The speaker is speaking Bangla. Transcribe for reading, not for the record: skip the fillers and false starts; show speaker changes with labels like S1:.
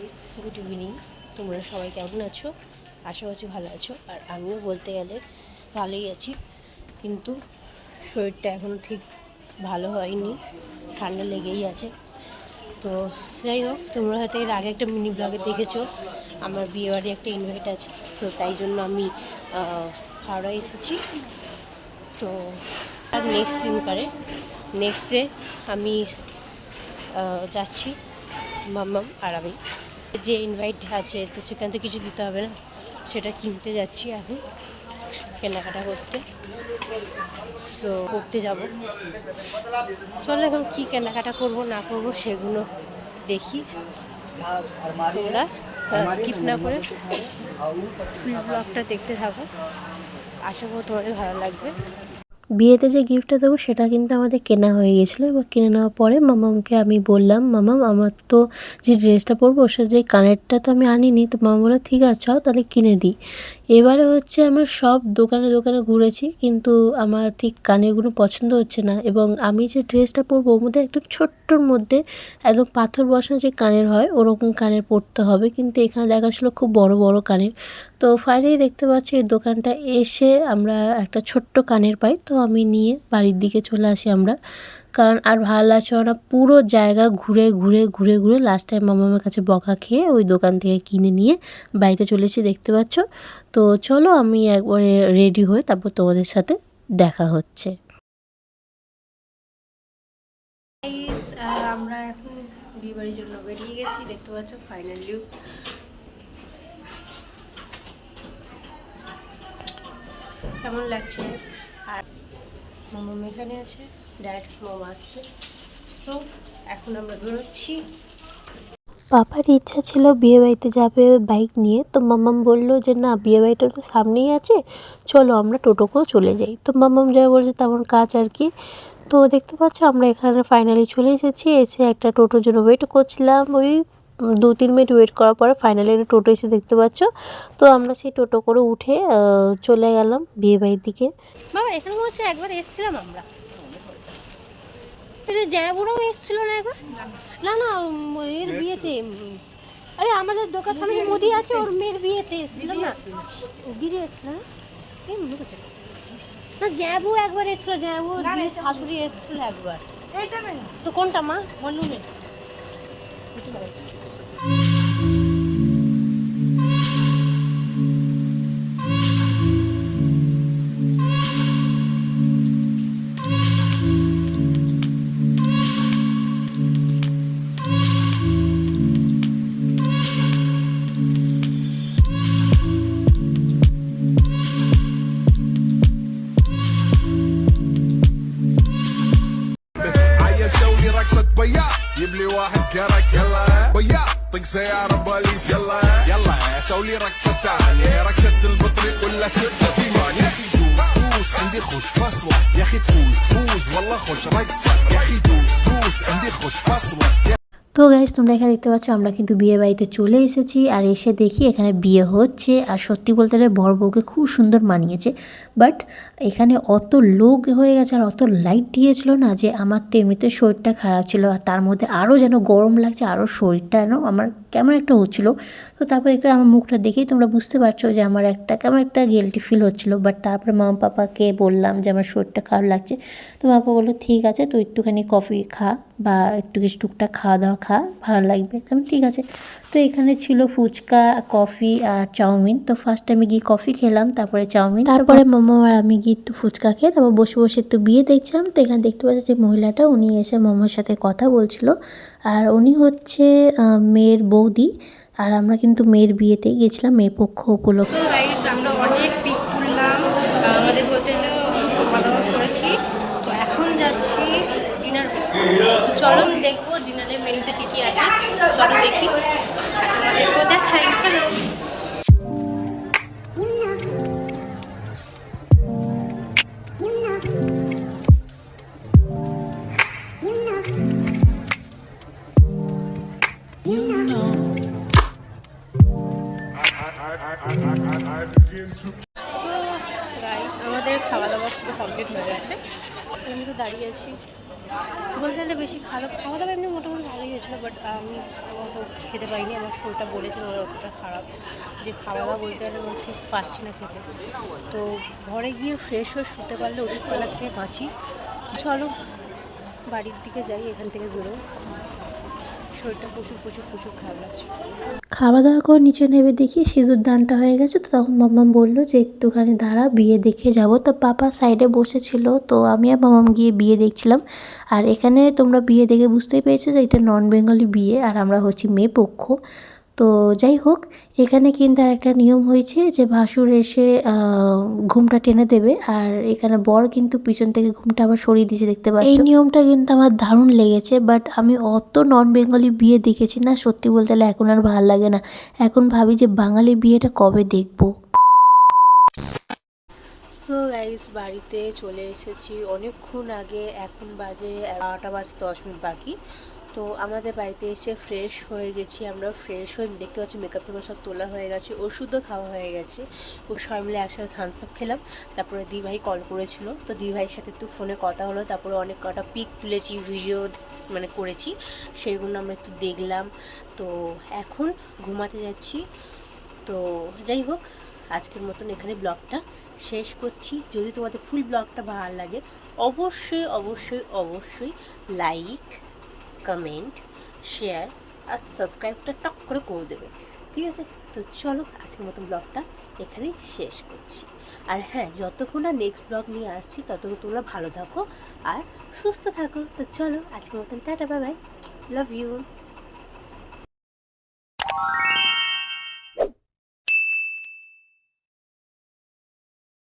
S1: Guys, good evening. তোমরা সবাই কেমন আছো? আশা করছি ভালো আছো। আর আমিও বলতে গেলে ভালোই আছি, কিন্তু শরীরটা এখনও ঠিক ভালো হয়নি, ঠান্ডা লেগেই আছে। তো যাই হোক, তোমরা হয়তো এর আগে একটা মিনি ব্লগে দেখেছো আমার বিয়েবাড়ি একটা ইনভাইট আছে, তো তাই জন্য আমি হাওড়া এসেছি। তো আর নেক্সট ডে আমি যাচ্ছি মাম্মাম আর আমি, যে ইনভাইট আছে তো সেখান থেকে কিছু দিতে হবে না, সেটা কিনতে যাচ্ছি এখন কেনাকাটা করতে। তো করতে যাব, চলো এখন কী কেনাকাটা করব না করব সেগুলো দেখি। তোমরা স্কিপ না করে ফুল ব্লগটা দেখতে থাকো, আশা করি তোমাদের ভালো লাগবে। বিয়েতে যে গিফটটা দেবো সেটা কিন্তু আমাদের কেনা হয়ে গেছিলো। এবার কিনে নেওয়ার পরে মামামকে আমি বললাম, মামাম আমার তো যে ড্রেসটা পরবো সে যে কানেরটা তো আমি আনিনি। তো মামা বললো ঠিক আছে চাও তাহলে কিনে দিই। এবারে হচ্ছে আমরা সব দোকানে দোকানে ঘুরেছি, কিন্তু আমার ঠিক কানেরগুলো পছন্দ হচ্ছে না। এবং আমি যে ড্রেসটা পরবো ওর মধ্যে একদম ছোট্টর মধ্যে একদম পাথর বসানো যে কানের হয় ওরকম কানের পরতে হবে, কিন্তু এখানে দেখাচ্ছিলো খুব বড় বড় কানের। তো ফাইনালি দেখতে পাচ্ছি এই দোকানটা এসে আমরা একটা ছোট্ট কানের পাই। তো আমি নিয়ে বাড়ির দিকে চলে আসি আমরা, কারণ আর ভালো লাগছে না। পুরো জায়গা ঘুরে ঘুরে ঘুরে ঘুরে লাস্ট টাইম মামার কাছে বকা খেয়ে ওই দোকান থেকে কিনে নিয়ে বাড়িতে চলেছি, দেখতে পাচ্ছ। তো চলো আমি একবারে রেডি হয়ে তারপর তোমাদের সাথে দেখা হচ্ছে। আমরা এখন বিয়েবাড়ির জন্য বেরিয়ে গেছি, দেখতে পাচ্ছ ফাইনাল লুক। কেমন লাগছে? আর মামা এখানে আছে, ডাইরেক্ট মামা আসছে। সো এখন আমরা বেরোচ্ছি। পাপার ইচ্ছা ছিল বিয়ে বাড়িতে যাবে বাইক নিয়ে, তো মাম্মাম বললো যে না বিয়ে বাড়িটা তো সামনেই আছে, চলো আমরা টোটো করে চলে যাই। তো মাম্মাম যা বলছে তেমন কাজ আর কি। তো দেখতে পাচ্ছ আমরা এখানে ফাইনালি চলে এসেছি। এসে একটা টোটোর জন্য ওয়েট করছিলাম, ওই 2-3 মিনিট ওয়েট করার পরে ফাইনালি একটা টোটো এসে দেখতে পাচ্ছ। তো আমরা সেই টোটো করে উঠে চলে গেলাম বিয়ে বাড়ির দিকে। বাবা এখানে হচ্ছে একবার এসেছিলাম আমরা, এটা জয়াবুড়াও এসেছিল না একবার? না না, এর বিয়েতে, আরে আমাদের দোকান সামনে মোদি আছে ওর মেয়ের বিয়েতে এসেছিলাম না, দিদি এসেছিল না? এই মনে করছে না, জ্যাবু একবার এসেছিল, জ্যাবু শাশুড়ি এসেছিল একবার। তো কোনটা মা? মনুমের।
S2: جيب لي واحد كرك يلا بيا طق سيارة بوليس يلا يلا سوي لي رقصة ثانية رقصة البطريق ولا سرقة في مان يا اخي دوس عندي خوش فصلة يا اخي تفوز والله خوش رقصة يا اخي دوس عندي خوش فصلة।
S1: তো গাইস তোমরা এখানে দেখতে পাচ্ছ আমরা কিন্তু বিয়ে বাড়িতে চলে এসেছি, আর এসে দেখি এখানে বিয়ে হচ্ছে। আর সত্যি বলতে গেলে বর বউকে খুব সুন্দর মানিয়েছে, বাট এখানে অত লোক হয়ে গেছে আর অত লাইট দিয়েছিল না যে আমার তো এমনিতে শরীরটা খারাপ ছিল, আর তার মধ্যে আরও যেন গরম লাগছে, আরও শরীরটা যেন আমার কেমন একটা হচ্ছিলো। তো তারপরে একটু আমার মুখটা দেখেই তোমরা বুঝতে পারছো যে আমার একটা কেমন একটা গিল্টি ফিল হচ্ছিলো। বাট তারপরে মা পাপাকে বললাম যে আমার শরীরটা খারাপ লাগছে। তো মা পাপা বললো ঠিক আছে তুই একটুখানি কফি খা বা একটু কিছু টুকটাক খাওয়া দাওয়া খা, ভালো লাগবে। আমি ঠিক আছে। তো এখানে ছিল ফুচকা, কফি আর চাউমিন। তো ফার্স্ট আমি গিয়ে কফি খেলাম, তারপরে চাউমিন, তারপরে মামা আর আমি গিয়ে একটু ফুচকা খেয়ে তারপর বসে বসে একটু বিয়ে দেখছিলাম। তো এখানে দেখতে পাচ্ছি যে মহিলাটা উনি এসে মামার সাথে কথা বলছিল, আর উনি হচ্ছে মেয়ের বৌদি। আর আমরা কিন্তু মেয়ের বিয়েতে গেছিলাম মেয়ে পক্ষ উপলক্ষে। আমরা অনেক পিক তুললাম, আমাদের বলতে ভালো করেছি। তো এখন যাচ্ছি ডিনার, চলো দেখবো ডিনারের মেনুতে কী কী আছে, চলো দেখি তোমাদেরকেও দেখাই। চলো গাইস আমাদের খাওয়া দাওয়া পুরো কমপ্লিট হয়ে গেছে, আমি তো দাঁড়িয়ে আছি বলতে গেলে বেশি খাওয়া দাওয়া এমনি মোটামুটি ভালোই হয়েছিলো, বাট আমি অত খেতে পারিনি। আমার শরীরটা বলেছে আমার অতটা খারাপ যে খাওয়া দাওয়া বলতে গেলে আমি ঠিক পারছি না খেতে। তো ঘরে গিয়ে ফ্রেশ হয়ে শুতে পারলে ওষুধপালা খেয়ে বাঁচি। চলো বাড়ির দিকে যাই, এখান থেকে বেরোই। শরীরটা প্রচুর প্রচুর প্রচুর খারাপ লাগছে।
S3: খাওয়া দাওয়া করে নিচে নেমে দেখি সিঁদুর দানটা হয়ে গেছে। তো তখন মাম্মাম বললো যে একটুখানি দাঁড়া, বিয়ে দেখে যাব। তো পাপা সাইডে বসেছিল, তো আমি আর মাম্মাম গিয়ে বিয়ে দেখছিলাম। আর এখানে তোমরা বিয়ে দেখে বুঝতেই পেরেছো যে এটা নন বেঙ্গলি বিয়ে, আর আমরা হচ্ছি মেয়ে পক্ষ। তো যাই হোক, এখানে কিন্তু আর একটা নিয়ম হয়েছে যে ভাসুর এসে ঘুমটা টেনে দেবে, আর এখানে বর কিন্তু পিছন থেকে ঘুমটা আবার সরিয়ে দিয়েছে, দেখতে পাচ্ছ। এই নিয়মটা কিন্তু আমার দারুণ লেগেছে, বাট আমি অত নন বেঙ্গলি বিয়ে দেখেছি না, সত্যি বলতে গেলে এখন আর ভালো লাগে না। এখন ভাবি যে বাঙালি বিয়েটা কবে দেখবো।
S1: সো গাইস, বাড়িতে চলে এসেছি অনেকক্ষণ আগে, এখন বাজে 11:10 বাকি। তো আমাদের বাড়িতে এসে ফ্রেশ হয়ে গেছি আমরা। ফ্রেশ হয়ে দেখতে পাচ্ছি মেকআপ টেকআপ সব তোলা হয়ে গেছে, ওষুধও খাওয়া হয়ে গেছে। ও সবাই মিলে একসাথে থামস আপ খেলাম। তারপরে দিভাই কল করেছিল, তো দিভাইয়ের সাথে একটু ফোনে কথা হলো। তারপরে অনেক কটা পিক তুলেছি, ভিডিও মানে করেছি, সেইগুলো আমরা একটু দেখলাম। তো এখন ঘুমাতে যাচ্ছি। তো যাই হোক, আজকের মতন এখানে ব্লগটা শেষ করছি। যদি তোমাদের ফুল ব্লগটা ভালো লাগে অবশ্যই অবশ্যই অবশ্যই লাইক, কমেন্ট, শেয়ার আর সাবস্ক্রাইবটা টক করে দেবে, ঠিক আছে? তো চলো আজকের মতন ব্লগটা এখানেই শেষ করছি। আর হ্যাঁ, যতক্ষণ না নেক্সট ব্লগ নিয়ে আসছি ততক্ষণ তোমরা ভালো থাকো আর সুস্থ থাকো। তো চলো আজকের মতন টাটা, বাই বাই, লাভ ইউ।